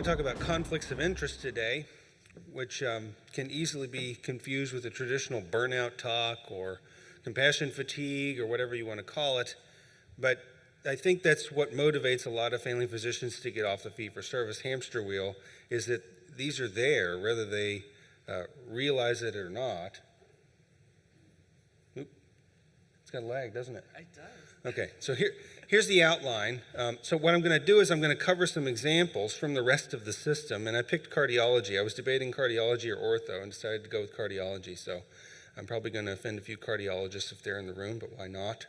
going to talk about conflicts of interest today, which can easily be confused with the traditional burnout talk or compassion fatigue or whatever you want to call it. But I think that's what motivates a lot of family physicians to get off the fee-for-service hamster wheel, is that these are there, whether they realize it or not. Oop. It's got a lag, doesn't it? It does. Okay, so here's the outline. So what I'm going to do is I'm going to cover some examples from the rest of the system, and I picked cardiology. I was debating cardiology or ortho and decided to go with cardiology, so I'm probably going to offend a few cardiologists if they're in the room, but why not?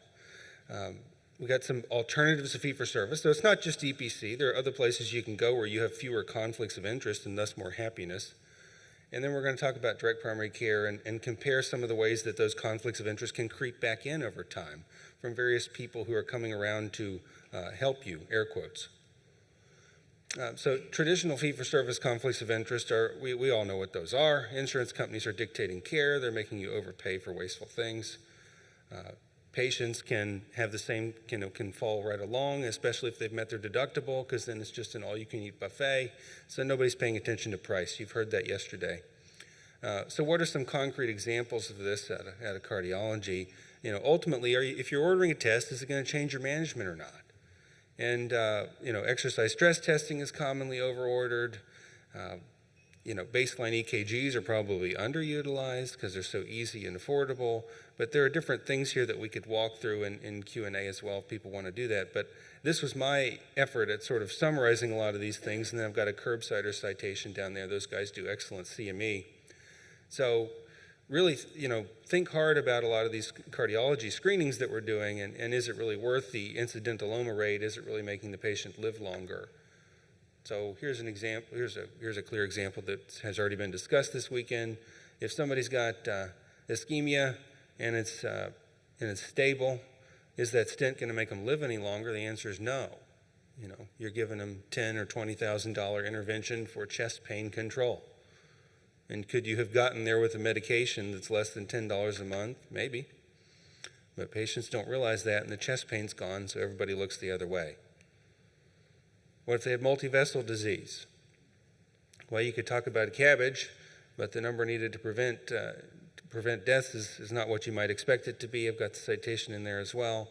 We got some alternatives to fee-for-service. So it's not just DPC. There are other places you can go where you have fewer conflicts of interest and thus more happiness. And then we're going to talk about direct primary care and compare some of the ways that those conflicts of interest can creep back in over time from various people who are coming around to help you, air quotes. So traditional fee-for-service conflicts of interest are, we all know what those are. Insurance companies are dictating care. They're making you overpay for wasteful things. Patients can have the same, can fall right along, especially if they've met their deductible, because then it's just an all-you-can-eat buffet. So nobody's paying attention to price. You've heard that yesterday. So what are some concrete examples of this out of cardiology? Ultimately, if you're ordering a test, is it going to change your management or not? And exercise stress testing is commonly overordered. Baseline EKGs are probably underutilized because they're so easy and affordable. But there are different things here that we could walk through in Q&A as well if people want to do that. But this was my effort at sort of summarizing a lot of these things. And then I've got a curbsider citation down there. Those guys do excellent CME. So really, think hard about a lot of these cardiology screenings that we're doing. And is it really worth the incidentaloma rate? Is it really making the patient live longer? So here's an example. Here's a clear example that has already been discussed this weekend. If somebody's got ischemia and it's stable, is that stent going to make them live any longer? The answer is no. You're giving them $10,000 or $20,000 intervention for chest pain control. And could you have gotten there with a medication that's less than $10 a month? Maybe. But patients don't realize that, and the chest pain's gone, so everybody looks the other way. What if they have multivessel disease? Well, you could talk about cabbage, but the number needed to prevent deaths is not what you might expect it to be. I've got the citation in there as well.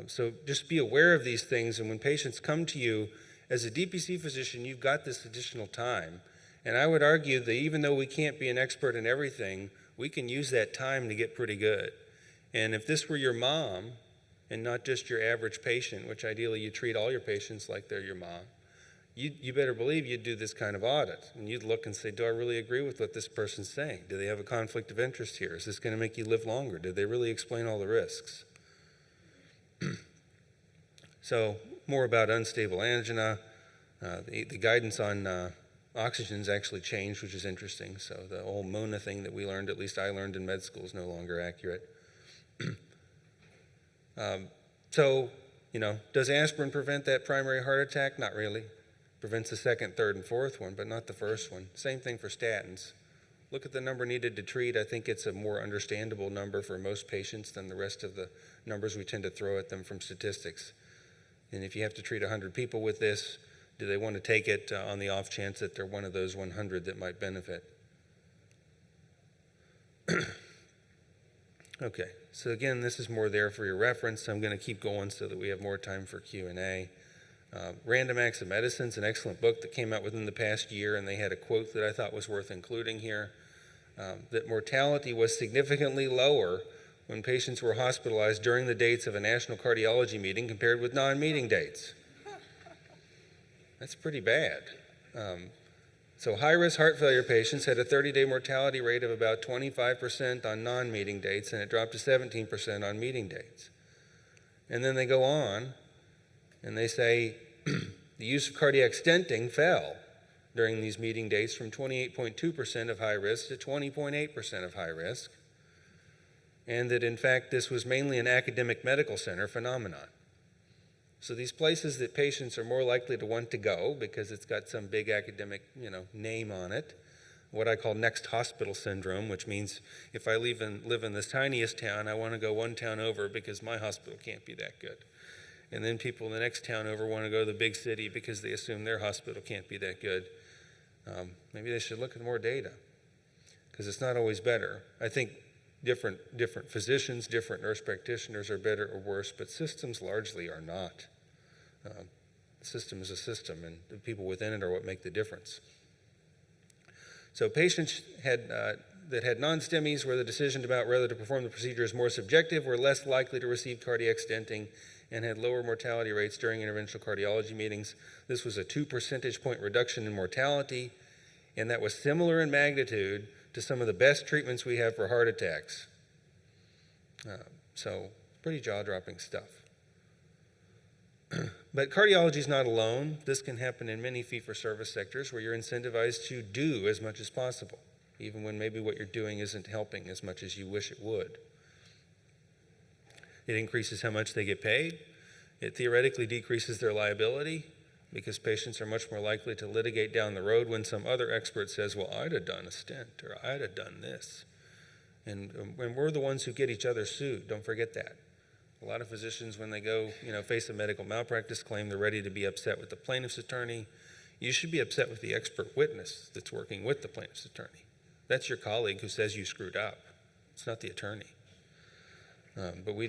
So just be aware of these things, and when patients come to you, as a DPC physician, you've got this additional time. And I would argue that even though we can't be an expert in everything, we can use that time to get pretty good. And if this were your mom, and not just your average patient, which ideally you treat all your patients like they're your mom, you better believe you'd do this kind of audit. And you'd look and say, do I really agree with what this person's saying? Do they have a conflict of interest here? Is this going to make you live longer? Did they really explain all the risks? So more about unstable angina. The guidance on oxygen's actually changed, which is interesting. So the old MONA thing that we learned, at least I learned in med school, is no longer accurate. Does aspirin prevent that primary heart attack? Not really. Prevents the second, third, and fourth one, but not the first one. Same thing for statins. Look at the number needed to treat. I think it's a more understandable number for most patients than the rest of the numbers we tend to throw at them from statistics. And if you have to treat 100 people with this, do they want to take it on the off chance that they're one of those 100 that might benefit? Okay, so again, this is more there for your reference. I'm going to keep going so that we have more time for Q&A. Random Acts of Medicine is an excellent book that came out within the past year, and they had a quote that I thought was worth including here, that mortality was significantly lower when patients were hospitalized during the dates of a national cardiology meeting compared with non-meeting dates. That's pretty bad. So high-risk heart failure patients had a 30-day mortality rate of about 25% on non-meeting dates, and it dropped to 17% on meeting dates. And then they go on, and they say the use of cardiac stenting fell during these meeting dates from 28.2% of high risk to 20.8% of high risk, and that, in fact, this was mainly an academic medical center phenomenon. So these places that patients are more likely to want to go because it's got some big academic, name on it, what I call next hospital syndrome, which means if I live in this tiniest town, I want to go one town over because my hospital can't be that good. And then people in the next town over want to go to the big city because they assume their hospital can't be that good. Maybe they should look at more data, because it's not always better. I think different physicians, different nurse practitioners are better or worse, but systems largely are not. The system is a system, and the people within it are what make the difference. So patients that had non-STEMIs, where the decision about whether to perform the procedure is more subjective, were less likely to receive cardiac stenting and had lower mortality rates during interventional cardiology meetings. This was a 2 percentage point reduction in mortality, and that was similar in magnitude to some of the best treatments we have for heart attacks. So pretty jaw-dropping stuff. But cardiology is not alone. This can happen in many fee-for-service sectors where you're incentivized to do as much as possible, even when maybe what you're doing isn't helping as much as you wish it would. It increases how much they get paid. It theoretically decreases their liability, because patients are much more likely to litigate down the road when some other expert says, well, I'd have done a stent, or I'd have done this. And we're the ones who get each other sued. Don't forget that. A lot of physicians, when they go, face a medical malpractice claim, they're ready to be upset with the plaintiff's attorney. You should be upset with the expert witness that's working with the plaintiff's attorney. That's your colleague who says you screwed up. It's not the attorney. But we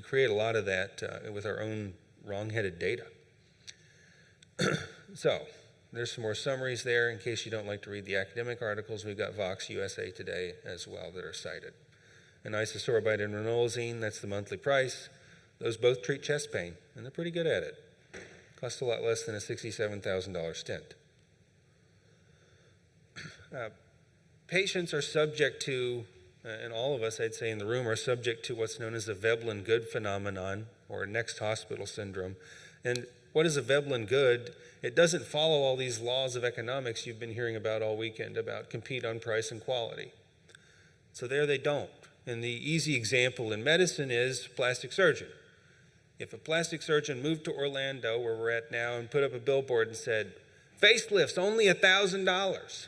create a lot of that with our own wrong-headed data. So there's some more summaries there in case you don't like to read the academic articles. We've got Vox USA Today as well that are cited. And isosorbide and ranolazine, that's the monthly price. Those both treat chest pain, and they're pretty good at it. Cost a lot less than a $67,000 stent. Patients are subject to, and all of us, I'd say, in the room, are subject to what's known as a Veblen good phenomenon, or next hospital syndrome. And what is a Veblen good? It doesn't follow all these laws of economics you've been hearing about all weekend about compete on price and quality. So there they don't. And the easy example in medicine is plastic surgeon. If a plastic surgeon moved to Orlando, where we're at now, and put up a billboard and said, facelifts, only $1,000.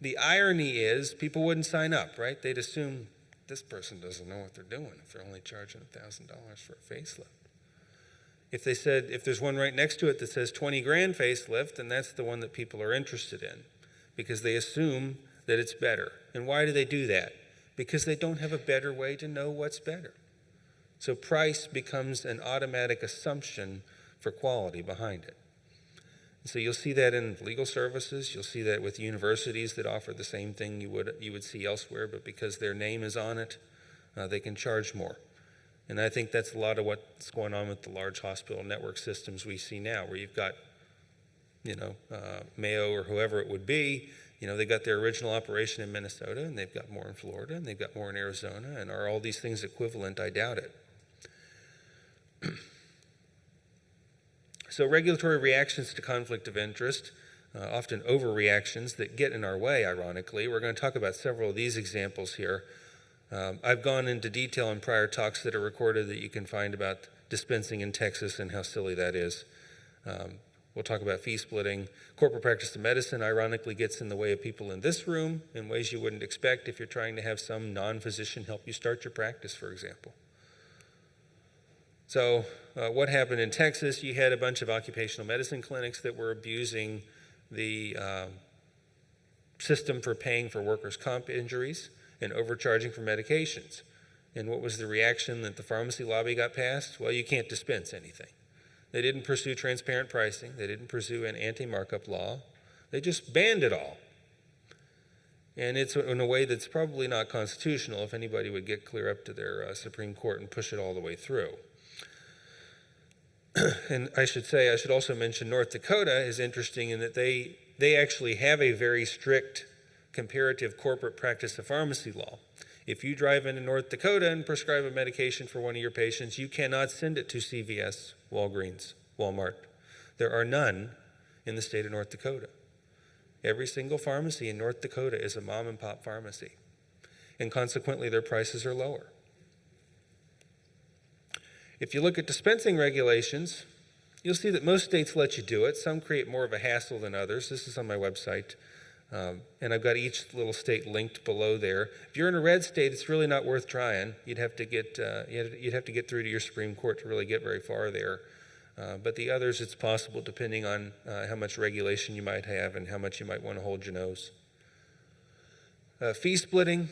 The irony is people wouldn't sign up, right? They'd assume this person doesn't know what they're doing if they're only charging $1,000 for a facelift. If they said, if there's one right next to it that says 20 grand facelift, then that's the one that people are interested in, because they assume that it's better. And why do they do that? Because they don't have a better way to know what's better. So price becomes an automatic assumption for quality behind it. And so you'll see that in legal services. You'll see that with universities that offer the same thing you would see elsewhere, but because their name is on it, they can charge more. And I think that's a lot of what's going on with the large hospital network systems we see now, where you've got, Mayo or whoever it would be, they got their original operation in Minnesota, and they've got more in Florida, and they've got more in Arizona, and are all these things equivalent? I doubt it. So regulatory reactions to conflict of interest, often overreactions that get in our way, ironically. We're going to talk about several of these examples here. I've gone into detail in prior talks that are recorded that you can find about dispensing in Texas and how silly that is. We'll talk about fee splitting. Corporate practice of medicine ironically gets in the way of people in this room in ways you wouldn't expect if you're trying to have some non-physician help you start your practice, for example. So what happened in Texas? You had a bunch of occupational medicine clinics that were abusing the system for paying for workers' comp injuries and overcharging for medications. And what was the reaction that the pharmacy lobby got passed? Well, you can't dispense anything. They didn't pursue transparent pricing. They didn't pursue an anti-markup law. They just banned it all. And it's in a way that's probably not constitutional if anybody would get clear up to their Supreme Court and push it all the way through. And I should also mention North Dakota is interesting in that they actually have a very strict comparative corporate practice of pharmacy law. If you drive into North Dakota and prescribe a medication for one of your patients, you cannot send it to CVS, Walgreens, Walmart. There are none in the state of North Dakota. Every single pharmacy in North Dakota is a mom and pop pharmacy, and consequently their prices are lower. If you look at dispensing regulations, you'll see that most states let you do it. Some create more of a hassle than others. This is on my website. And I've got each little state linked below there. If you're in a red state, it's really not worth trying. You'd have to get through to your Supreme Court to really get very far there. But the others, it's possible depending on how much regulation you might have and how much you might want to hold your nose. Fee splitting.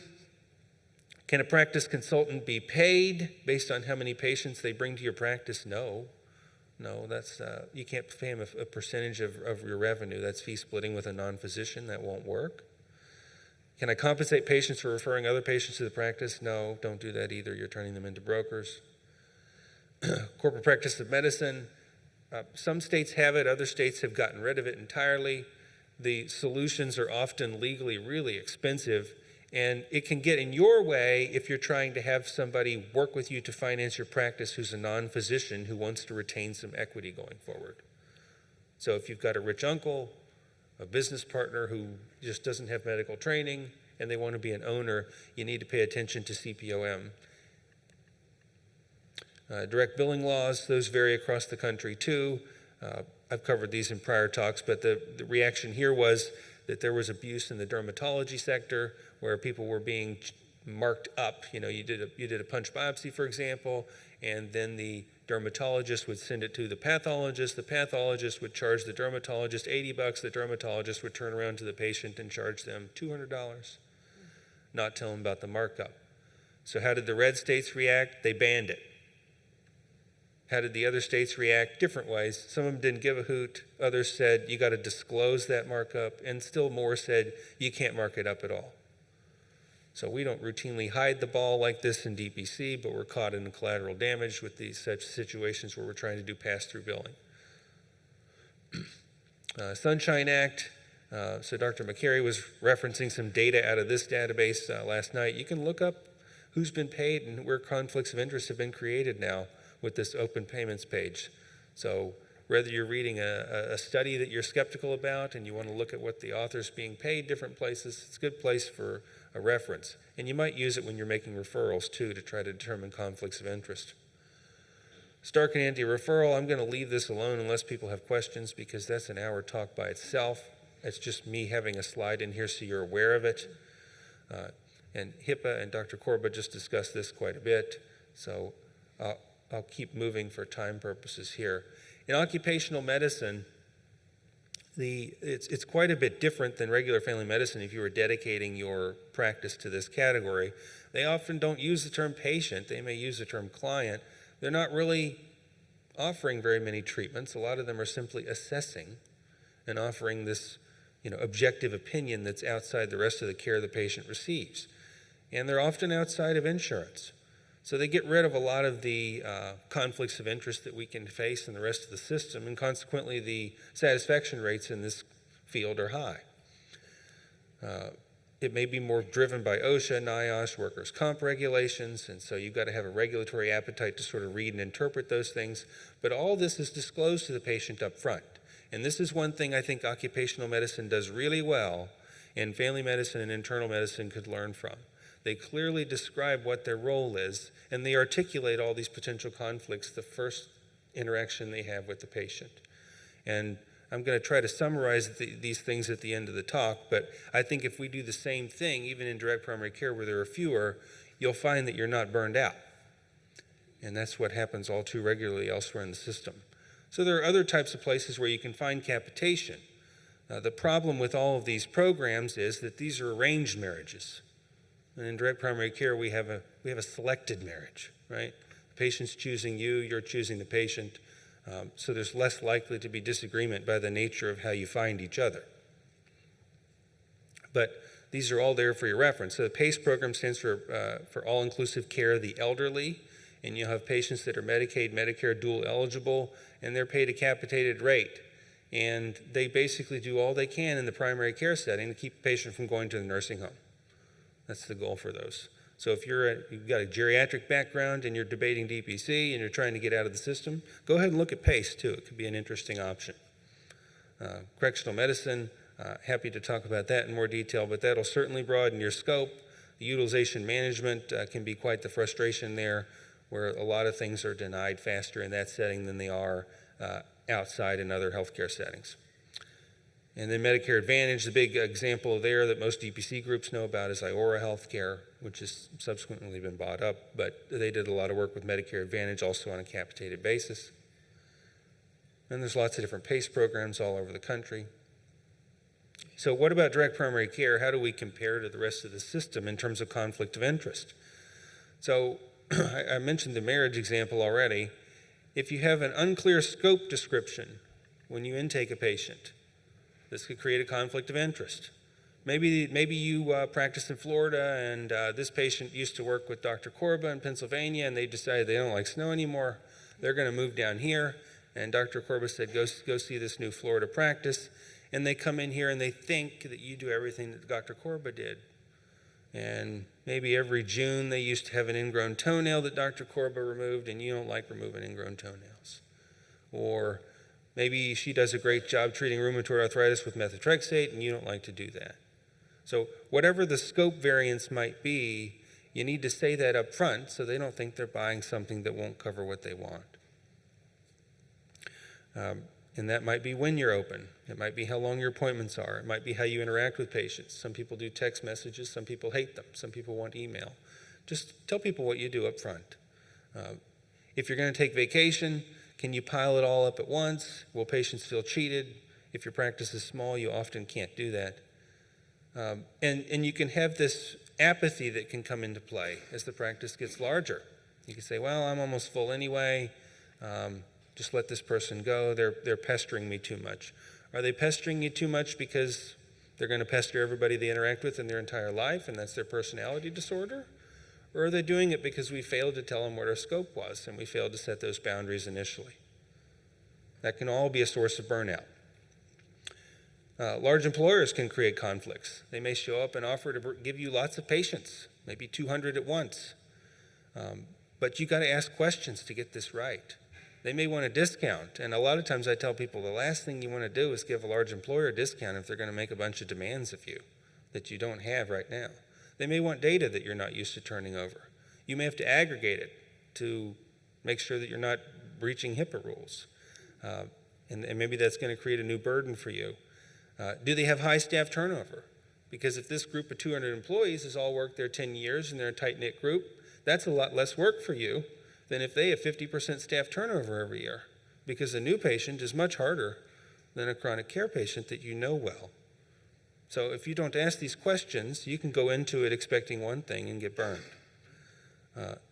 Can a practice consultant be paid based on how many patients they bring to your practice? No. No, that's, you can't pay them a percentage of your revenue. That's fee splitting with a non-physician. That won't work. Can I compensate patients for referring other patients to the practice? No, don't do that either. You're turning them into brokers. Corporate practice of medicine. Some states have it. Other states have gotten rid of it entirely. The solutions are often legally really expensive, and it can get in your way if you're trying to have somebody work with you to finance your practice who's a non-physician who wants to retain some equity going forward. So if you've got a rich uncle, a business partner who just doesn't have medical training, and they want to be an owner, you need to pay attention to CPOM. Direct billing laws, those vary across the country too. I've covered these in prior talks, but the reaction here was that there was abuse in the dermatology sector where people were being marked up. You know, you did a punch biopsy, for example, and then the dermatologist would send it to the pathologist. The pathologist would charge the dermatologist $80. The dermatologist would turn around to the patient and charge them $200, not tell them about the markup. So how did the red states react? They banned it. How did the other states react? Different ways. Some of them didn't give a hoot. Others said, you got to disclose that markup. And still more said, you can't mark it up at all. So we don't routinely hide the ball like this in DPC, but we're caught in collateral damage with these such situations where we're trying to do pass-through billing. Sunshine Act. So Dr. McCary was referencing some data out of this database last night. You can look up who's been paid and where conflicts of interest have been created now with this open payments page. So whether you're reading a study that you're skeptical about and you want to look at what the author's being paid different places, it's a good place for a reference. And you might use it when you're making referrals too to try to determine conflicts of interest. Stark and anti-referral, I'm going to leave this alone unless people have questions because that's an hour talk by itself. It's just me having a slide in here so you're aware of it. And HIPAA and Dr. Korba just discussed this quite a bit. So I'll keep moving for time purposes here. In occupational medicine, it's quite a bit different than regular family medicine if you were dedicating your practice to this category. They often don't use the term patient. They may use the term client. They're not really offering very many treatments. A lot of them are simply assessing and offering this, objective opinion that's outside the rest of the care the patient receives. And they're often outside of insurance. So they get rid of a lot of the conflicts of interest that we can face in the rest of the system, and consequently the satisfaction rates in this field are high. It may be more driven by OSHA, NIOSH, workers' comp regulations, and so you've got to have a regulatory appetite to sort of read and interpret those things, but all this is disclosed to the patient up front. And this is one thing I think occupational medicine does really well, and family medicine and internal medicine could learn from. They clearly describe what their role is, and they articulate all these potential conflicts the first interaction they have with the patient. And I'm going to try to summarize these things at the end of the talk, but I think if we do the same thing, even in direct primary care where there are fewer, you'll find that you're not burned out. And that's what happens all too regularly elsewhere in the system. So there are other types of places where you can find capitation. The problem with all of these programs is that these are arranged marriages. And in direct primary care, we have a selected marriage, right? The patient's choosing you, you're choosing the patient. So there's less likely to be disagreement by the nature of how you find each other. But these are all there for your reference. So the PACE program stands for All-Inclusive Care of the Elderly, and you'll have patients that are Medicaid, Medicare, dual eligible, and they're paid a capitated rate. And they basically do all they can in the primary care setting to keep the patient from going to the nursing home. That's the goal for those. So if you've got a geriatric background and you're debating DPC and you're trying to get out of the system, go ahead and look at PACE too. It could be an interesting option. Correctional medicine, happy to talk about that in more detail, but that'll certainly broaden your scope. The utilization management can be quite the frustration there, where a lot of things are denied faster in that setting than they are outside in other healthcare settings. And then Medicare Advantage, the big example there that most DPC groups know about is Iora Healthcare, which has subsequently been bought up, but they did a lot of work with Medicare Advantage also on a capitated basis. And there's lots of different PACE programs all over the country. So what about direct primary care? How do we compare to the rest of the system in terms of conflict of interest? So I mentioned the marriage example already. If you have an unclear scope description when you intake a patient, this could create a conflict of interest. Maybe you practice in Florida and this patient used to work with Dr. Korba in Pennsylvania and they decided they don't like snow anymore. They're going to move down here. And Dr. Korba said, go see this new Florida practice. And they come in here and they think that you do everything that Dr. Korba did. And maybe every June they used to have an ingrown toenail that Dr. Korba removed and you don't like removing ingrown toenails. Or maybe she does a great job treating rheumatoid arthritis with methotrexate and you don't like to do that. So whatever the scope variance might be, you need to say that up front so they don't think they're buying something that won't cover what they want. And that might be when you're open. It might be how long your appointments are. It might be how you interact with patients. Some people do text messages. Some people hate them. Some people want email. Just tell people what you do up front. If you're going to take vacation, can you pile it all up at once? Will patients feel cheated? If your practice is small, you often can't do that. And you can have this apathy that can come into play as the practice gets larger. You can say, well, I'm almost full anyway. Just let this person go. They're pestering me too much. Are they pestering you too much because they're going to pester everybody they interact with in their entire life and that's their personality disorder? Or are they doing it because we failed to tell them what our scope was and we failed to set those boundaries initially? That can all be a source of burnout. Large employers can create conflicts. They may show up and offer to give you lots of patients, maybe 200 at once. But you got to ask questions to get this right. They may want a discount, and a lot of times I tell people the last thing you want to do is give a large employer a discount if they're going to make a bunch of demands of you that you don't have right now. They may want data that you're not used to turning over. You may have to aggregate it to make sure that you're not breaching HIPAA rules. And maybe that's going to create a new burden for you. Do they have high staff turnover? Because if this group of 200 employees has all worked there 10 years and they're a tight-knit group, that's a lot less work for you than if they have 50% staff turnover every year, because a new patient is much harder than a chronic care patient that you know well. So if you don't ask these questions, you can go into it expecting one thing and get burned.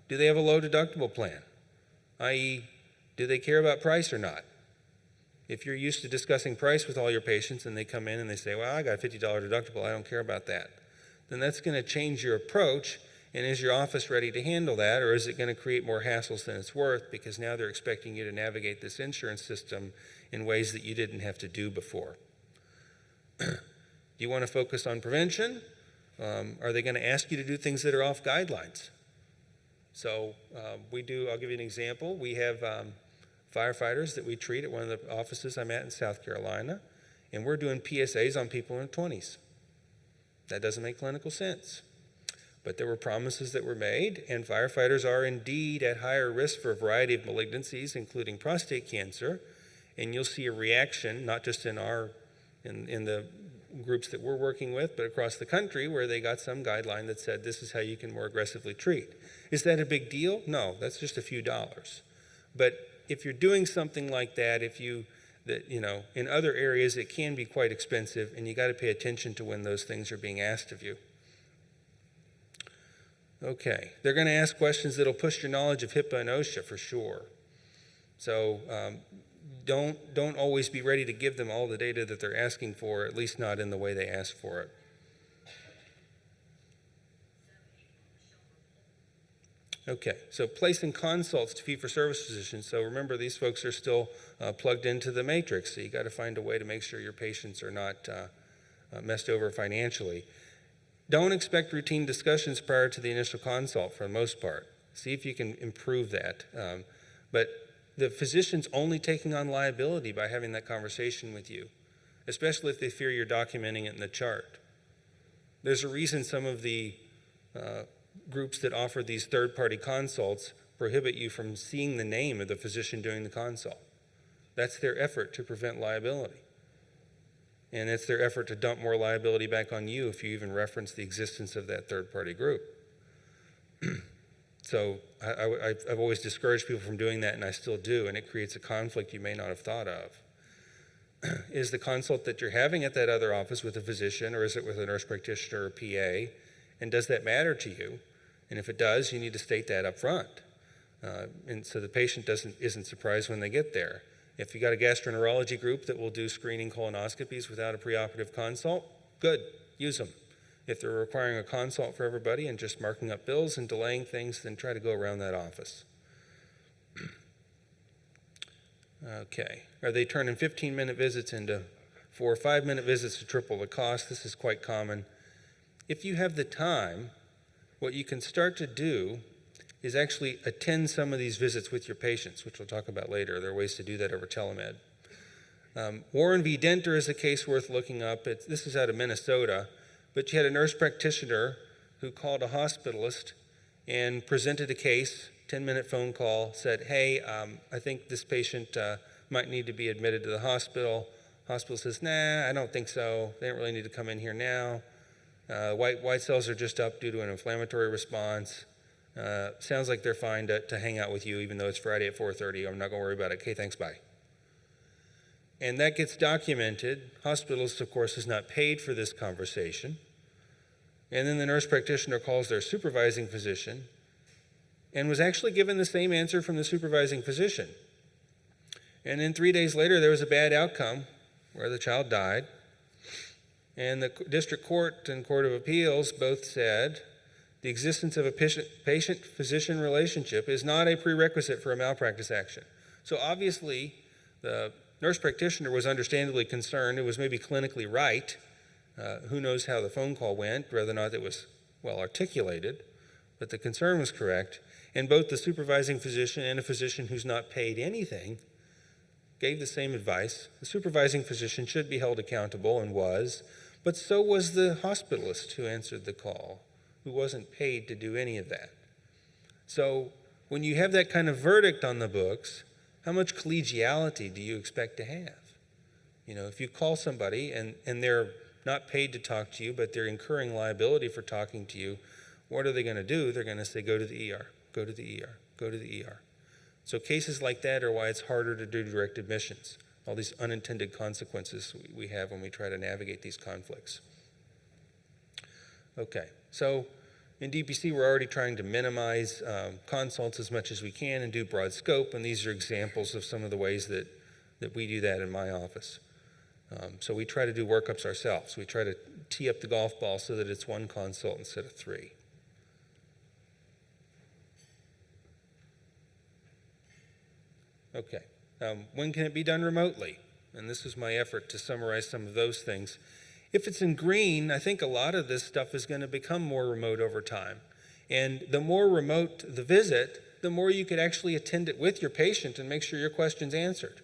Do they have a low deductible plan? I.e., do they care about price or not? If you're used to discussing price with all your patients and they come in and they say, well, I got a $50 deductible, I don't care about that, then that's going to change your approach. And is your office ready to handle that, or is it going to create more hassles than it's worth because now they're expecting you to navigate this insurance system in ways that you didn't have to do before? Do you want to focus on prevention? Are they going to ask you to do things that are off guidelines? So I'll give you an example. We have firefighters that we treat at one of the offices I'm at in South Carolina, and we're doing PSAs on people in their 20s. That doesn't make clinical sense. But there were promises that were made, and firefighters are indeed at higher risk for a variety of malignancies, including prostate cancer. And you'll see a reaction, not just in the groups that we're working with, but across the country, where they got some guideline that said this is how you can more aggressively treat. Is that a big deal? No, that's just a few dollars. But if you're doing something like that, in other areas it can be quite expensive, and you got to pay attention to when those things are being asked of you. Okay, they're going to ask questions that'll push your knowledge of HIPAA and OSHA for sure. So don't always be ready to give them all the data that they're asking for, at least not in the way they ask for it. Okay, so placing consults to fee-for-service physicians. So remember, these folks are still plugged into the matrix, so you got to find a way to make sure your patients are not messed over financially. Don't expect routine discussions prior to the initial consult for the most part. See if you can improve that. But the physician's only taking on liability by having that conversation with you, especially if they fear you're documenting it in the chart. There's a reason some of the groups that offer these third-party consults prohibit you from seeing the name of the physician doing the consult. That's their effort to prevent liability. And it's their effort to dump more liability back on you if you even reference the existence of that third-party group. So I've always discouraged people from doing that, and I still do, and it creates a conflict you may not have thought of. Is the consult that you're having at that other office with a physician, or is it with a nurse practitioner or PA? And does that matter to you? And if it does, you need to state that up front. And so the patient isn't surprised when they get there. If you got a gastroenterology group that will do screening colonoscopies without a preoperative consult, good, use them. If they're requiring a consult for everybody and just marking up bills and delaying things, then try to go around that office. Okay, are they turning 15-minute visits into 4 or 5-minute visits to triple the cost? This is quite common. If you have the time, what you can start to do is actually attend some of these visits with your patients, which we'll talk about later. There are ways to do that over telemed. Warren v. Denter is a case worth looking up. This is out of Minnesota, but you had a nurse practitioner who called a hospitalist and presented a case, 10-minute phone call, said, hey, I think this patient might need to be admitted to the hospital. Hospital says, nah, I don't think so. They don't really need to come in here now. White cells are just up due to an inflammatory response. Sounds like they're fine to hang out with you, even though it's Friday at 4:30. I'm not going to worry about it. Okay, thanks, bye. And that gets documented. Hospitalist, of course, is not paid for this conversation. And then the nurse practitioner calls their supervising physician and was actually given the same answer from the supervising physician. And then 3 days later, there was a bad outcome where the child died. And the district court and court of appeals both said the existence of a patient-physician relationship is not a prerequisite for a malpractice action. So obviously, the nurse practitioner was understandably concerned. It was maybe clinically right. Who knows how the phone call went, whether or not it was well articulated, but the concern was correct. And both the supervising physician and a physician who's not paid anything gave the same advice. The supervising physician should be held accountable and was, but so was the hospitalist who answered the call, who wasn't paid to do any of that. So when you have that kind of verdict on the books, how much collegiality do you expect to have? You know, if you call somebody and they're not paid to talk to you, but they're incurring liability for talking to you, what are they going to do? They're going to say, go to the ER, go to the ER, go to the ER. So cases like that are why it's harder to do direct admissions, all these unintended consequences we have when we try to navigate these conflicts. Okay, so in DPC, we're already trying to minimize consults as much as we can and do broad scope, and these are examples of some of the ways that we do that in my office. So we try to do workups ourselves. We try to tee up the golf ball so that it's 1 consult instead of 3. Okay, when can it be done remotely? And this is my effort to summarize some of those things. If it's in green, I think a lot of this stuff is going to become more remote over time. And the more remote the visit, the more you could actually attend it with your patient and make sure your question's answered.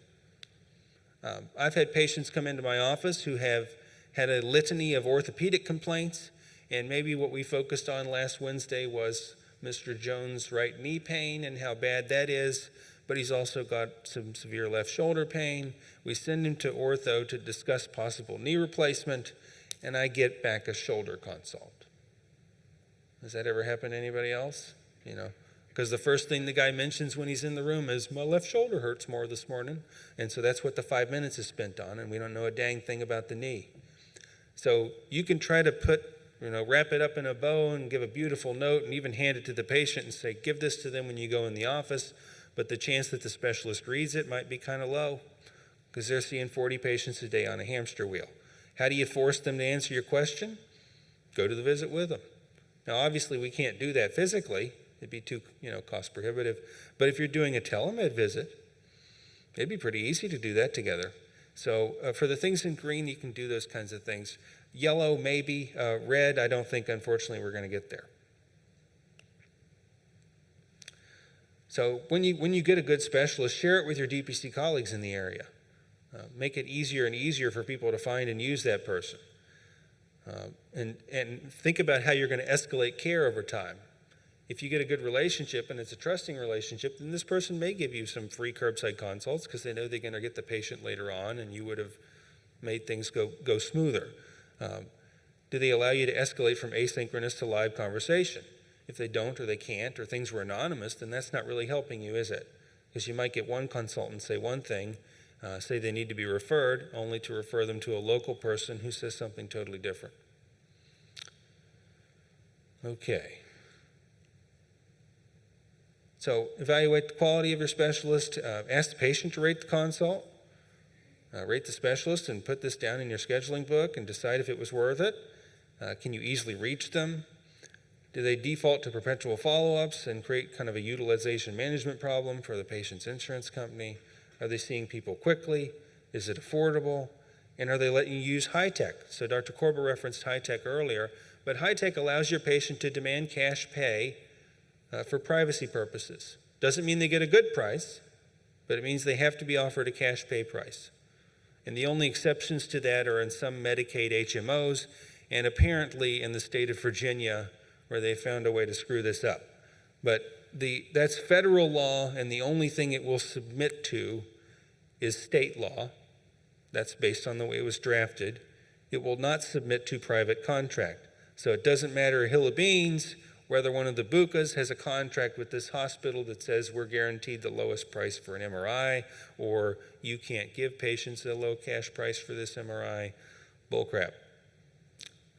I've had patients come into my office who have had a litany of orthopedic complaints, and maybe what we focused on last Wednesday was Mr. Jones' right knee pain and how bad that is, but he's also got some severe left shoulder pain. We send him to ortho to discuss possible knee replacement, and I get back a shoulder consult. Has that ever happened to anybody else? You know, because the first thing the guy mentions when he's in the room is, my left shoulder hurts more this morning. And so that's what the 5 minutes is spent on, and we don't know a dang thing about the knee. So you can try to wrap it up in a bow and give a beautiful note and even hand it to the patient and say, give this to them when you go in the office, but the chance that the specialist reads it might be kind of low because they're seeing 40 patients a day on a hamster wheel. How do you force them to answer your question? Go to the visit with them. Now, obviously, we can't do that physically. It'd be too, cost prohibitive. But if you're doing a telemed visit, it'd be pretty easy to do that together. So for the things in green, you can do those kinds of things. Yellow, maybe. Red, I don't think, unfortunately, we're going to get there. So when you get a good specialist, share it with your DPC colleagues in the area. Make it easier and easier for people to find and use that person. And think about how you're going to escalate care over time. If you get a good relationship and it's a trusting relationship, then this person may give you some free curbside consults because they know they're going to get the patient later on, and you would have made things go smoother. Do they allow you to escalate from asynchronous to live conversation? If they don't or they can't or things were anonymous, then that's not really helping you, is it? Because you might get one consultant say one thing, say they need to be referred, only to refer them to a local person who says something totally different. Okay. So evaluate the quality of your specialist. Ask the patient to rate the consult. Rate the specialist and put this down in your scheduling book and decide if it was worth it. Can you easily reach them? Do they default to perpetual follow-ups and create kind of a utilization management problem for the patient's insurance company? Are they seeing people quickly? Is it affordable? And are they letting you use high tech? So Dr. Korber referenced high tech earlier, but high tech allows your patient to demand cash pay for privacy purposes. Doesn't mean they get a good price, but it means they have to be offered a cash pay price. And the only exceptions to that are in some Medicaid HMOs and apparently in the state of Virginia, where they found a way to screw this up. But that's federal law, and the only thing it will submit to is state law. That's based on the way it was drafted. It will not submit to private contract. So it doesn't matter a hill of beans whether one of the BUCAs has a contract with this hospital that says we're guaranteed the lowest price for an MRI, or you can't give patients a low cash price for this MRI. Bullcrap.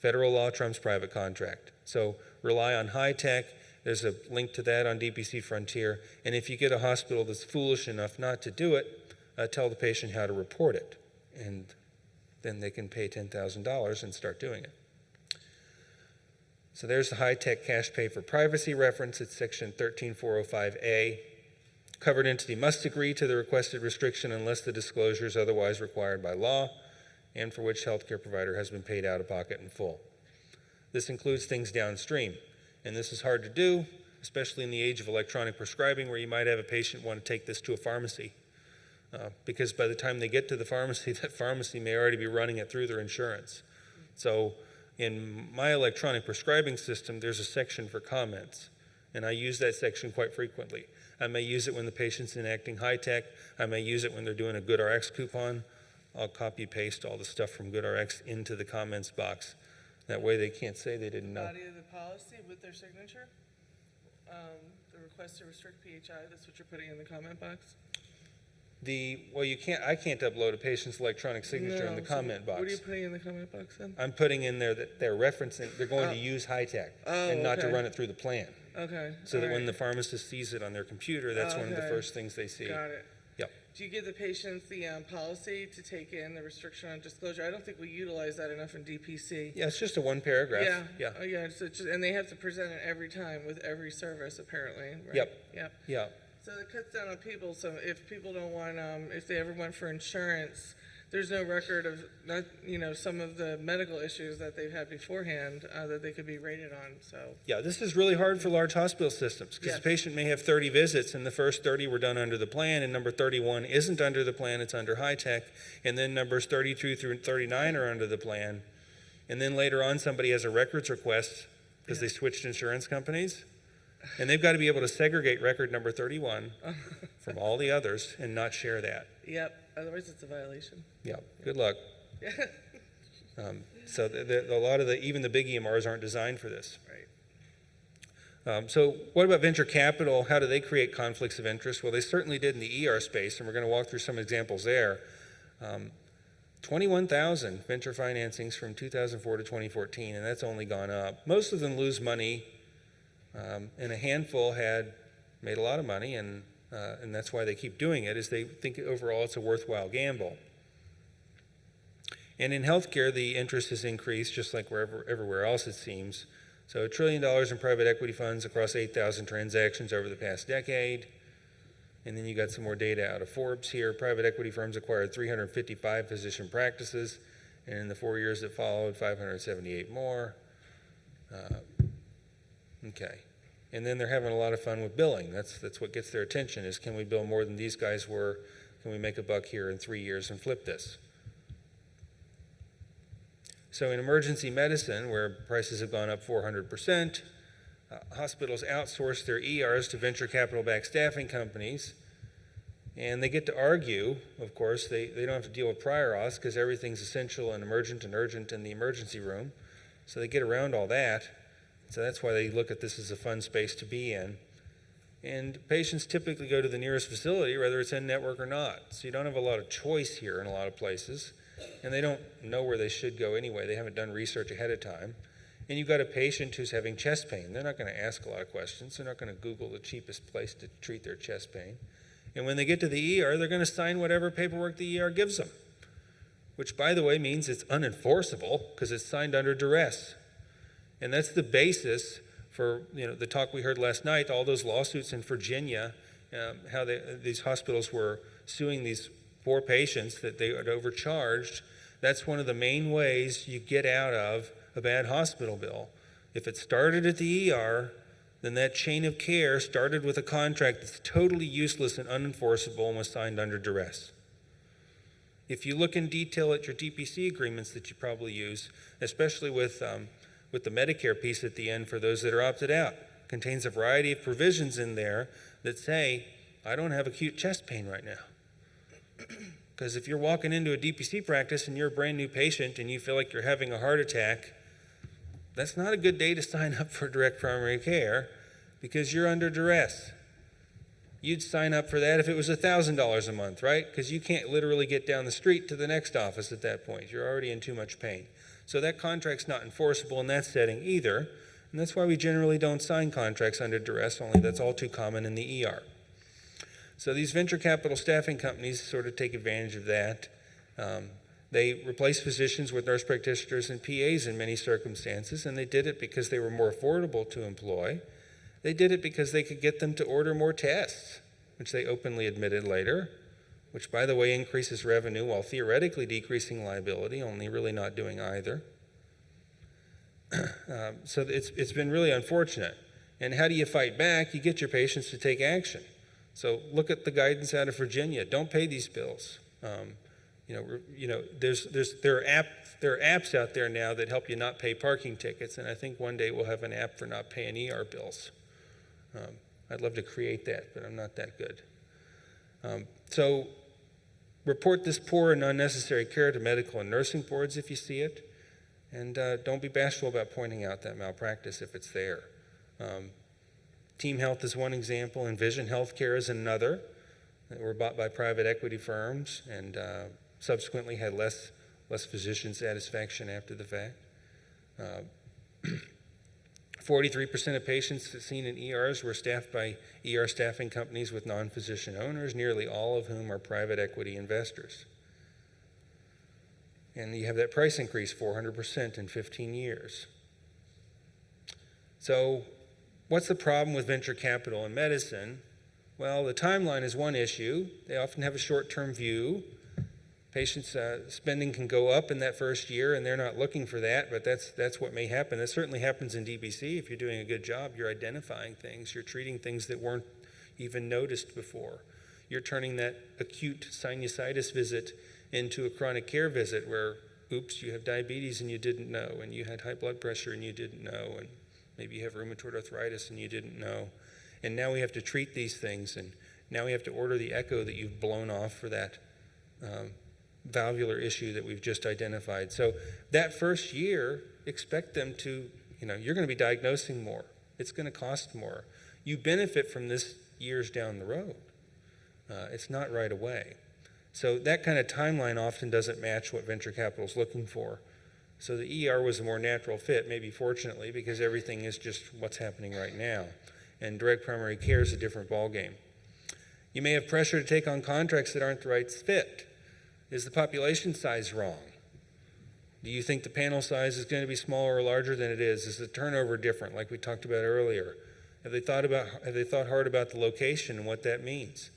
Federal law trumps private contract. So rely on high tech. There's a link to that on DPC Frontier. And if you get a hospital that's foolish enough not to do it, tell the patient how to report it. And then they can pay $10,000 and start doing it. So there's the high-tech cash pay for privacy reference. It's section 13405A. Covered entity must agree to the requested restriction unless the disclosure is otherwise required by law and for which healthcare provider has been paid out of pocket in full. This includes things downstream, and this is hard to do, especially in the age of electronic prescribing where you might have a patient want to take this to a pharmacy because by the time they get to the pharmacy, that pharmacy may already be running it through their insurance. So in my electronic prescribing system, there's a section for comments, and I use that section quite frequently. I may use it when the patient's enacting high tech. I may use it when they're doing a GoodRx coupon. I'll copy paste all the stuff from GoodRx into the comments box. That way they can't say they didn't know. Body of the policy with their signature? The request to restrict PHI, that's what you're putting in the comment box? Well, I can't upload a patient's electronic signature in the comment box. What are you putting in the comment box then? I'm putting in there that they're referencing, they're going to use high tech and not to run it through the plan. Okay. So that when the pharmacist sees it on their computer, that's one of the first things they see. Got it. Yep. Do you give the patients the policy to take in the restriction on disclosure? I don't think we utilize that enough in DPC. Yeah, it's just a one paragraph. Yeah. Yeah. Oh, yeah. So and they have to present it every time with every service, apparently. Right? Yep. Yep. Yeah. So it cuts down on people. So if people don't want, if they ever went for insurance, there's no record of not, some of the medical issues that they've had beforehand that they could be rated on. So yeah, this is really hard for large hospital systems because the patient may have 30 visits and the first 30 were done under the plan and number 31 isn't under the plan, it's under high tech, and then numbers 32 through 39 are under the plan. And then later on somebody has a records request because they switched insurance companies. And they've got to be able to segregate record number 31 from all the others and not share that. Yep. Otherwise, it's a violation. Yep. Good luck. So a lot of even the big EMRs aren't designed for this. Right. So what about venture capital? How do they create conflicts of interest? Well, they certainly did in the ER space, and we're going to walk through some examples there. 21,000 venture financings from 2004 to 2014, and that's only gone up. Most of them lose money. And a handful had made a lot of money, and that's why they keep doing it, is they think overall it's a worthwhile gamble. And in healthcare, the interest has increased, just like everywhere else it seems. So $1 trillion in private equity funds across 8,000 transactions over the past decade. And then you got some more data out of Forbes here. Private equity firms acquired 355 physician practices, and in the 4 years that followed, 578 more. Okay. And then they're having a lot of fun with billing. That's what gets their attention is, can we bill more than these guys were? Can we make a buck here in 3 years and flip this? So in emergency medicine, where prices have gone up 400%, hospitals outsource their ERs to venture capital-backed staffing companies. And they get to argue, of course, they don't have to deal with prior auths because everything's essential and emergent and urgent in the emergency room. So they get around all that. So that's why they look at this as a fun space to be in. And patients typically go to the nearest facility, whether it's in-network or not. So you don't have a lot of choice here in a lot of places. And they don't know where they should go anyway. They haven't done research ahead of time. And you've got a patient who's having chest pain. They're not going to ask a lot of questions. They're not going to Google the cheapest place to treat their chest pain. And when they get to the ER, they're going to sign whatever paperwork the ER gives them, which, by the way, means it's unenforceable because it's signed under duress. And that's the basis for the talk we heard last night, all those lawsuits in Virginia, how these hospitals were suing these poor patients that they had overcharged. That's one of the main ways you get out of a bad hospital bill. If it started at the ER, then that chain of care started with a contract that's totally useless and unenforceable and was signed under duress. If you look in detail at your DPC agreements that you probably use, especially with the Medicare piece at the end for those that are opted out, contains a variety of provisions in there that say, I don't have acute chest pain right now. Because if you're walking into a DPC practice and you're a brand new patient and you feel like you're having a heart attack, that's not a good day to sign up for direct primary care because you're under duress. You'd sign up for that if it was $1,000 a month, right? Because you can't literally get down the street to the next office at that point. You're already in too much pain. So that contract's not enforceable in that setting either. And that's why we generally don't sign contracts under duress, only that's all too common in the ER. So these venture capital staffing companies sort of take advantage of that. They replace physicians with nurse practitioners and PAs in many circumstances, and they did it because they were more affordable to employ. They did it because they could get them to order more tests, which they openly admitted later, which, by the way, increases revenue while theoretically decreasing liability, only really not doing either. So it's been really unfortunate. And how do you fight back? You get your patients to take action. So look at the guidance out of Virginia. Don't pay these bills. There are apps out there now that help you not pay parking tickets, and I think one day we'll have an app for not paying ER bills. I'd love to create that, but I'm not that good. So report this poor and unnecessary care to medical and nursing boards if you see it, and don't be bashful about pointing out that malpractice if it's there. Team Health is one example, and Vision Healthcare is another, that were bought by private equity firms and subsequently had less physician satisfaction after the fact. 43% of patients seen in ERs were staffed by ER staffing companies with non-physician owners, nearly all of whom are private equity investors. And you have that price increase, 400% in 15 years. So what's the problem with venture capital in medicine? Well, the timeline is one issue. They often have a short-term view. Patients' spending can go up in that first year, and they're not looking for that, but that's what may happen. That certainly happens in DPC. If you're doing a good job, you're identifying things. You're treating things that weren't even noticed before. You're turning that acute sinusitis visit into a chronic care visit where, oops, you have diabetes and you didn't know, and you had high blood pressure and you didn't know, and maybe you have rheumatoid arthritis and you didn't know. And now we have to treat these things, and now we have to order the echo that you've blown off for that valvular issue that we've just identified. So that first year, expect them to, you're going to be diagnosing more. It's going to cost more. You benefit from this years down the road. It's not right away. So that kind of timeline often doesn't match what venture capital is looking for. So the ER was a more natural fit, maybe fortunately, because everything is just what's happening right now. And direct primary care is a different ballgame. You may have pressure to take on contracts that aren't the right fit. Is the population size wrong? Do you think the panel size is going to be smaller or larger than it is? Is the turnover different, like we talked about earlier? Have they thought hard about the location and what that means?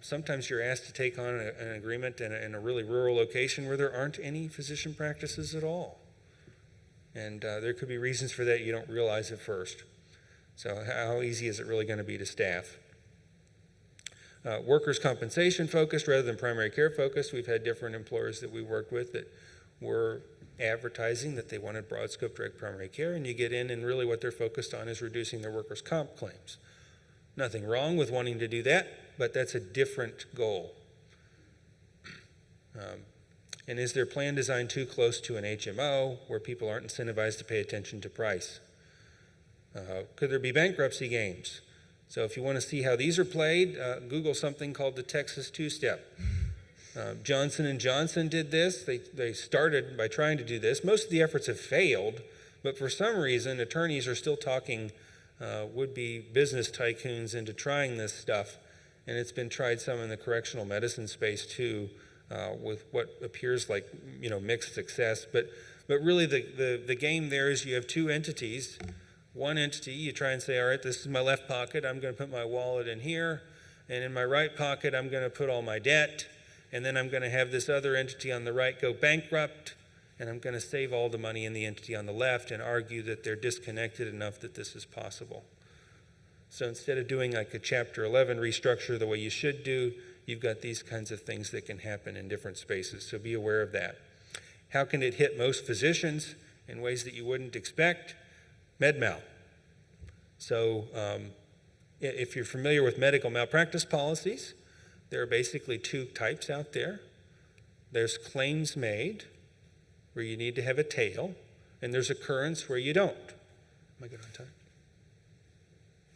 Sometimes you're asked to take on an agreement in a really rural location where there aren't any physician practices at all. And there could be reasons for that you don't realize at first. So how easy is it really going to be to staff? Workers' compensation focused rather than primary care focused. We've had different employers that we worked with that were advertising that they wanted broad scope direct primary care, and you get in and really what they're focused on is reducing their workers' comp claims. Nothing wrong with wanting to do that. but that's a different goal. And is their plan design too close to an HMO where people aren't incentivized to pay attention to price? Could there be bankruptcy games? So if you want to see how these are played, Google something called the Texas two-step. Johnson & Johnson did this. They started by trying to do this. Most of the efforts have failed, but for some reason, attorneys are still talking would-be business tycoons into trying this stuff, and it's been tried some in the correctional medicine space too, with what appears like mixed success. But really, the game there is you have two entities. One entity, you try and say, all right, this is my left pocket. I'm going to put my wallet in here, and in my right pocket, I'm going to put all my debt. And then I'm going to have this other entity on the right go bankrupt, and I'm going to save all the money in the entity on the left and argue that they're disconnected enough that this is possible. So instead of doing like a Chapter 11 restructure the way you should do, you've got these kinds of things that can happen in different spaces, so be aware of that. How can it hit most physicians in ways that you wouldn't expect? Med-mal. So if you're familiar with medical malpractice policies, there are basically two types out there. There's claims made, where you need to have a tail, and there's occurrence where you don't. Am I good on time?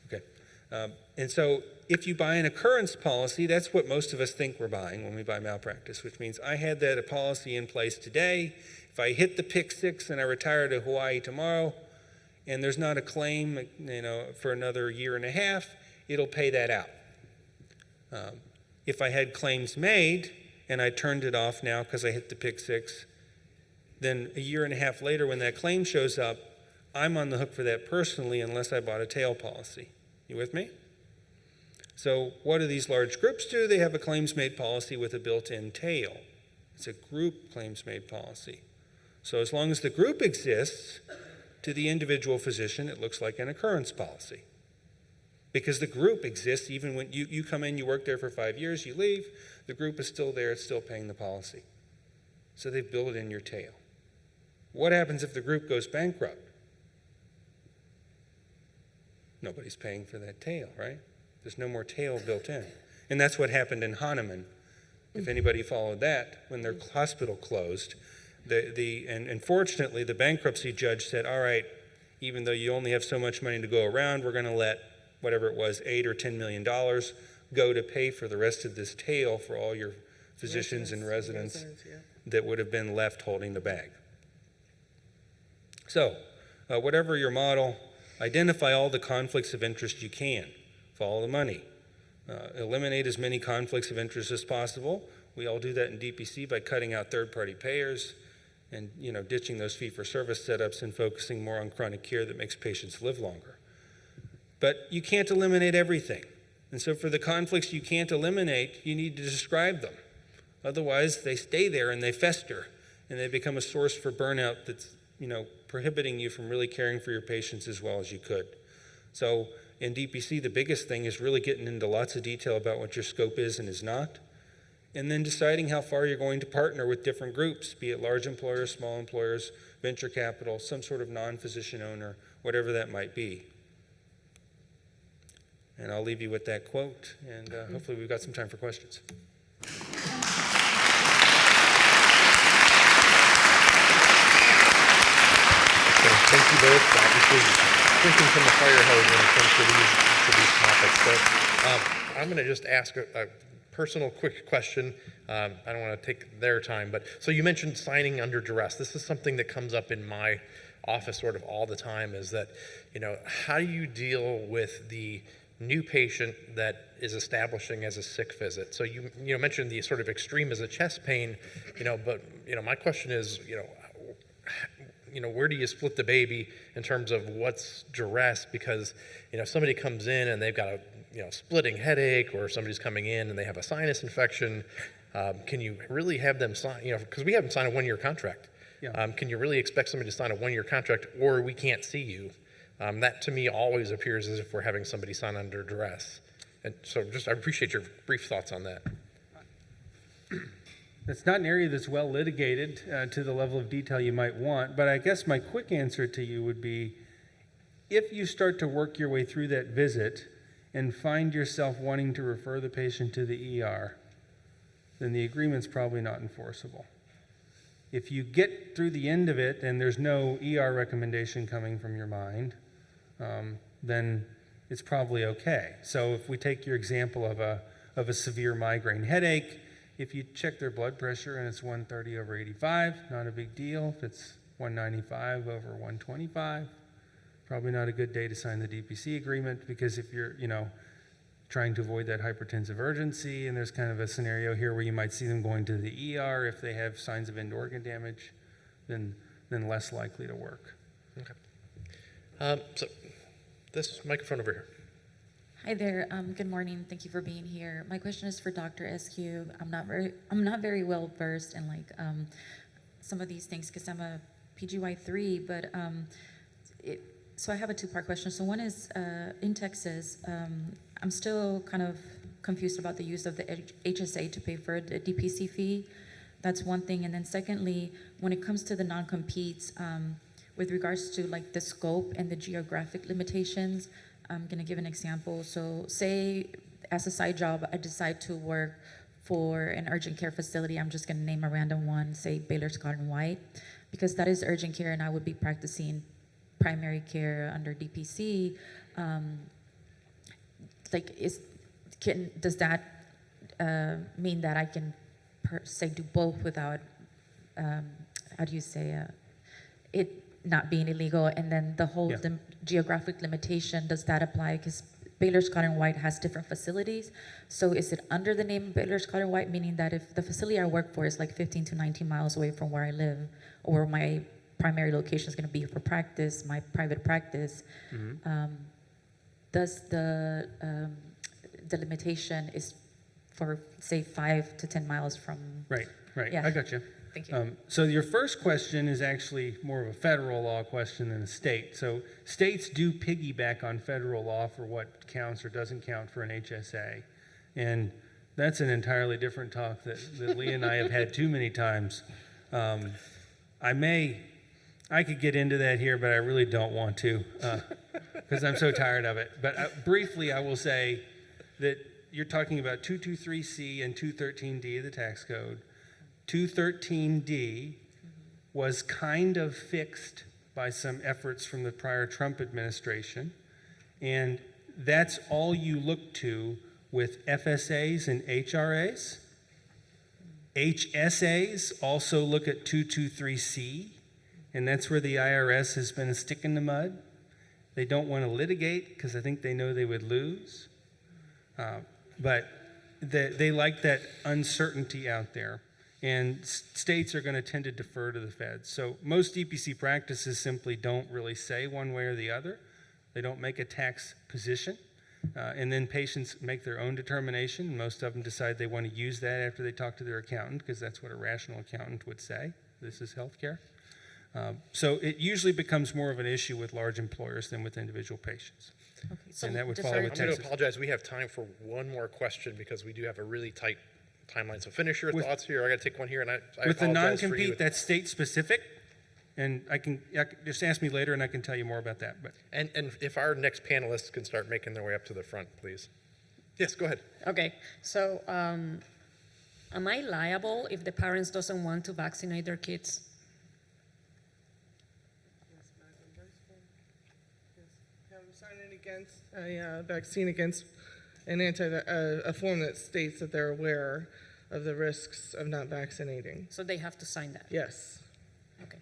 Okay. And so if you buy an occurrence policy, that's what most of us think we're buying when we buy malpractice, which means I had that policy in place today. If I hit the pick 6 and I retire to Hawaii tomorrow, and there's not a claim for another year and a half, it'll pay that out. If I had claims made and I turned it off now because I hit the pick 6, then a year and a half later when that claim shows up, I'm on the hook for that personally unless I bought a tail policy. You with me? So what do these large groups do? They have a claims made policy with a built-in tail. It's a group claims made policy. So as long as the group exists, to the individual physician, it looks like an occurrence policy. Because the group exists even when you come in, you work there for 5 years, you leave, the group is still there, it's still paying the policy. So they've built it in your tail. What happens if the group goes bankrupt? Nobody's paying for that tail, right? There's no more tail built in. And that's what happened in Hahnemann. If anybody followed that, when their hospital closed, and fortunately the bankruptcy judge said, all right, even though you only have so much money to go around, we're going to let whatever it was, $8 or $10 million, go to pay for the rest of this tail for all your physicians and residents that would have been left holding the bag. So, whatever your model, identify all the conflicts of interest you can. Follow the money. Eliminate as many conflicts of interest as possible. We all do that in DPC by cutting out third-party payers and ditching those fee-for-service setups and focusing more on chronic care that makes patients live longer. But you can't eliminate everything. And so for the conflicts you can't eliminate, you need to describe them. Otherwise, they stay there and they fester, and they become a source for burnout that's, prohibiting you from really caring for your patients as well as you could. So in DPC, the biggest thing is really getting into lots of detail about what your scope is and is not, and then deciding how far you're going to partner with different groups, be it large employers, small employers, venture capital, some sort of non-physician owner, whatever that might be. And I'll leave you with that quote, and hopefully we've got some time for questions. So thank you both. Obviously, drinking from the fire hose when it comes to these topics. So I'm going to just ask a personal quick question. I don't want to take their time, but so you mentioned signing under duress. This is something that comes up in my office sort of all the time, is that, how do you deal with the new patient that is establishing as a sick visit? So you mentioned the sort of extreme as a chest pain, but my question is, where do you split the baby in terms of what's duress? Because somebody comes in and they've got a splitting headache, or somebody's coming in and they have a sinus infection. Can you really have them sign? Because we have them sign a 1-year contract. Yeah. Can you really expect somebody to sign a 1-year contract, or we can't see you? That to me always appears as if we're having somebody sign under duress. And so I appreciate your brief thoughts on that. It's not an area that's well litigated to the level of detail you might want, but I guess my quick answer to you would be, if you start to work your way through that visit and find yourself wanting to refer the patient to the ER, then the agreement's probably not enforceable. If you get through the end of it and there's no ER recommendation coming from your mind, then it's probably okay. So if we take your example of a severe migraine headache, if you check their blood pressure and it's 130/85, not a big deal. If it's 195/125, probably not a good day to sign the DPC agreement, because if you're, trying to avoid that hypertensive urgency, and there's kind of a scenario here where you might see them going to the ER if they have signs of end organ damage, then less likely to work. Okay. So this microphone over here. Hi there. Good morning. Thank you for being here. My question is for Dr. Eskew. I'm not very well versed in some of these things because I'm a PGY3, but so I have a two-part question. So one is in Texas, I'm still kind of confused about the use of the HSA to pay for the DPC fee. That's one thing. And then secondly, when it comes to the non-competes, with regards to the scope and the geographic limitations, I'm gonna give an example. So say as a side job, I decide to work for an urgent care facility. I'm just gonna name a random one, say Baylor Scott and White, because that is urgent care and I would be practicing primary care under DPC. Does that mean that I can per se do both without, how do you say, it not being illegal? And then the whole geographic limitation, does that apply? Because Baylor Scott and White has different facilities. So is it under the name Baylor Scott and White, meaning that if the facility I work for is 15 to 19 miles away from where I live, or my primary location is going to be for practice, my private practice, does the limitation is for say 5 to 10 miles from? Right. Yeah. I got you. Thank you. So your first question is actually more of a federal law question than a state. So states do piggyback on federal law for what counts or doesn't count for an HSA. And that's an entirely different talk that Lee and I have had too many times. I could get into that here, but I really don't want to because I'm so tired of it. But briefly, I will say that you're talking about 223C and 213D of the tax code. 213D was kind of fixed by some efforts from the prior Trump administration, and that's all you look to with FSAs and HRAs. HSAs also look at 223C, and that's where the IRS has been a stick in the mud. They don't want to litigate because I think they know they would lose, but they like that uncertainty out there. And states are going to tend to defer to the feds. So most DPC practices simply don't really say one way or the other. They don't make a tax position. And then patients make their own determination. Most of them decide they want to use that after they talk to their accountant, because that's what a rational accountant would say. This is healthcare. So it usually becomes more of an issue with large employers than with individual patients. Okay, so And that would follow defer with I'm going to Texas. apologize. We have time for one more question because we do have a really tight timeline. So finish your thoughts here. I got to take one here, and I With the apologize for you. non-compete, that's state specific, and I can just ask me later, and I can tell you more about that. But And if our next panelists can start making their way up to the front, please. Yes, go ahead. Okay, so am I liable if the parents doesn't want to vaccinate their kids? Have them sign in against a vaccine against a form that states that they're aware of the risks of not vaccinating. So they have to sign that? Yes. Okay.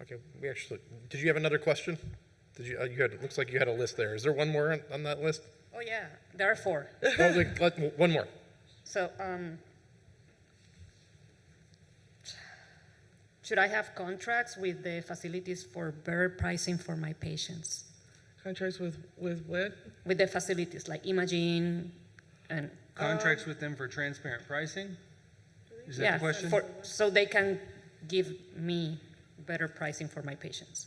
Okay, we actually, did you have another question? Did you, it looks like you had a list there. Is there one more on that list? Oh, yeah, there are 4. One more. So should I have contracts with the facilities for better pricing for my patients? Contracts with what? With the facilities like imaging and contracts with them for transparent pricing? Is that yeah, the question? so they can give me better pricing for my patients.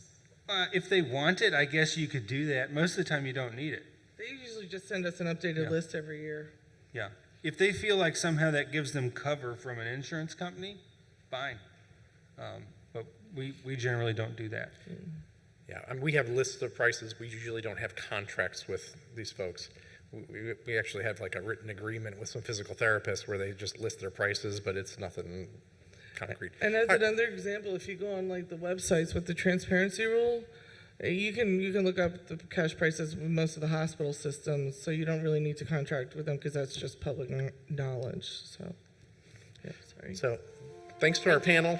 If they want it, I guess you could do that. Most of the time, you don't need it. They usually just send us an updated Yeah. list every year. Yeah. If they feel like somehow that gives them cover from an insurance company, fine. But we generally don't do that. Yeah, and we have lists of prices. We usually don't have contracts with these folks. We actually have like a written agreement with some physical therapists where they just list their prices, but it's nothing concrete. And as another example, if you go on like the websites with the transparency rule, you can look up the cash prices with most of the hospital systems, so you don't really need to contract with them because that's just public knowledge. So, yeah, sorry. So, thanks to our panel.